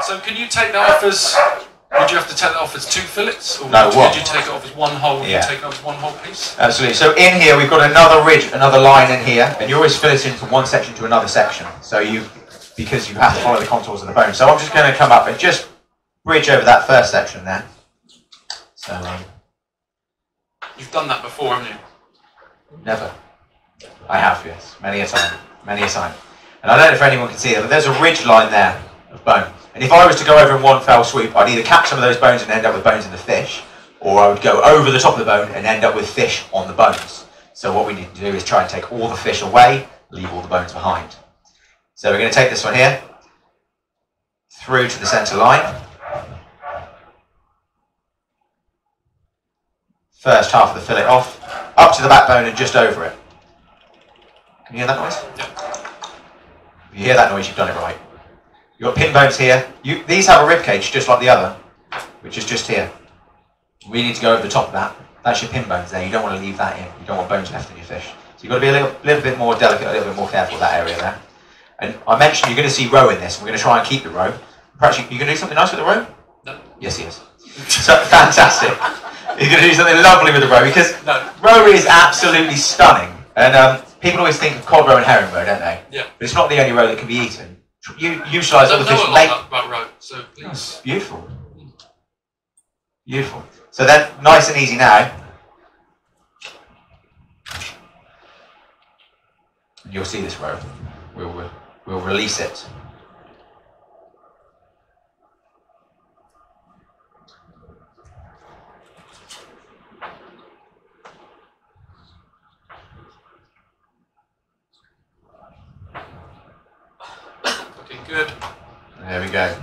So can you take that off as, would you have to take that off as 2 fillets? Or No, could you take it off as one whole, yeah. take it off as one whole piece? Absolutely. So in here we've got another ridge, another line in here, and you always fillet into one section to another section. So because you have to follow the contours of the bone. So I'm just going to come up and just bridge over that first section there. So you've done that before, haven't you? Never. I have, yes. Many a time. Many a time. And I don't know if anyone can see it, but there's a ridge line there of bone. And if I was to go over in one fell swoop, I'd either catch some of those bones and end up with bones in the fish, or I would go over the top of the bone and end up with fish on the bones. So what we need to do is try and take all the fish away, leave all the bones behind. So we're going to take this one here, through to the centre line. First half of the fillet off, up to the backbone and just over it. Can you hear that noise? Yeah. If you hear that noise, you've done it right. You've got pin bones here. These have a rib cage just like the other, which is just here. We need to go over the top of that. That's your pin bones there. You don't want to leave that in. You don't want bones left in your fish. So you've got to be a little bit more delicate, a little bit more careful with that area there. And I mentioned you're going to see roe in this. We're going to try and keep the roe. Perhaps you're going to do something nice with the roe? No. Yes, he is. So fantastic. You're going to do something lovely with the roe because roe is absolutely stunning. And people always think of cod roe and herring roe, don't they? Yeah. But it's not the only roe that can be eaten. You utilise all the fish. I don't know about roe, so please. Oh, beautiful. Beautiful. So then, nice and easy now. And you'll see this roe. We'll release it. Looking good. There we go.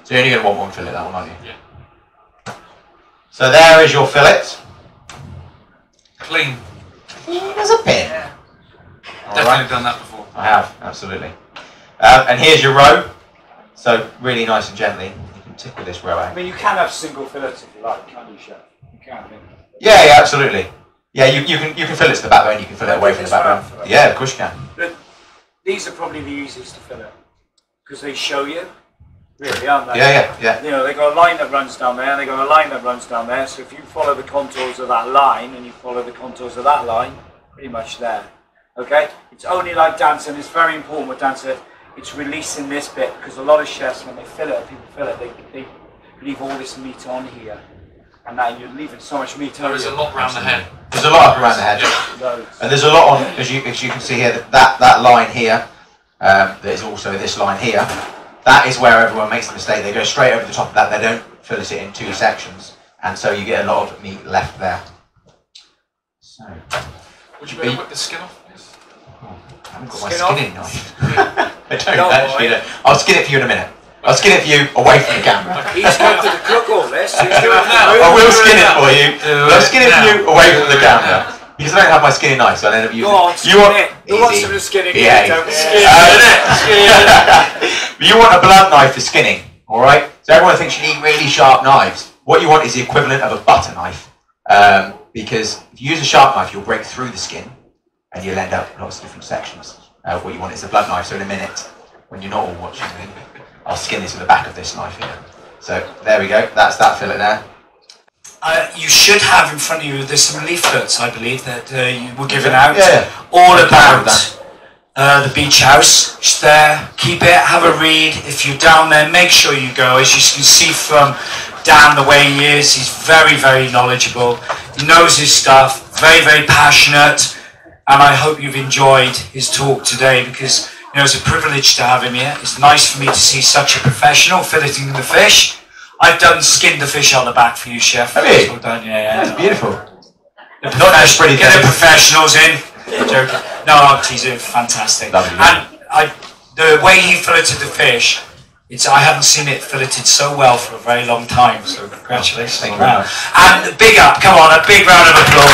So you're only going to want one fillet, that one, aren't you? Yeah. So there is your fillet. Clean. Clean as a pin. Yeah. All Definitely right. done that before. I have, absolutely. And here's your roe. So really nice and gently, you can tickle this roe out. I mean, you can have single fillets if you like, can't you, Chef? You can. Yeah, absolutely. Yeah, you can fillet to the backbone, you can fillet away from the backbone. Yeah, of course you can. But these are probably the easiest to fillet because they show you, really, aren't they? Yeah. You know, they got a line that runs down there, and they got a line that runs down there. So if you follow the contours of that line, and you follow the contours of that line, pretty much there. Okay? It's only like dancing. It's very important with dancing. It's releasing this bit because a lot of chefs, when they fillet, people fillet, they leave all this meat on here, and now you're leaving so much meat on. There is a lot around the head. There's a lot up around the head. Loads. And there's a lot on, as you can see here, that line here, there's also this line here. That is where everyone makes the mistake. They go straight over the top of that. They don't fillet it in 2 sections. And so you get a lot of meat left there. So, Would you better whip the skin off, please? Oh, I haven't got my skinning knife. I don't No, actually know. I'll skin it for you in a minute. I'll skin it for you away from the camera. He's going to cook all this. He's Do it now. I will skin it for you. But I'll skin it for you away from the camera. Because I don't have my skinning knife, so I end up using Go on, you want it. Who wants some skinning? Yeah. Don't But you want a blunt knife for skinning, alright? So everyone thinks you need really sharp knives. What you want is the equivalent of a butter knife. Because if you use a sharp knife, you'll break through the skin and you'll end up in lots of different sections. What you want is a blunt knife, so in a minute, when you're not all watching, I'll skin this with the back of this knife here. So there we go, that's that fillet there. You should have in front of you, there's some leaflets, I believe, that you were given out, Yeah. all about the beach house. It's there, keep it, have a read. If you're down there, make sure you go. As you can see from Dan, the way he is, he's very, very knowledgeable. He knows his stuff, very, very passionate, and I hope you've enjoyed his talk today because, you know, it's a privilege to have him here. It's nice for me to see such a professional filleting the fish. I've skinned the fish on the back for you, Chef. Have you? Well done, yeah. That's beautiful. Get the professionals in. Joking. No, I'm teasing. Fantastic. Lovely. And the way he filleted the fish, I haven't seen it filleted so well for a very long time. So congratulations. Thank you very much. And big up, come on, a big round of applause.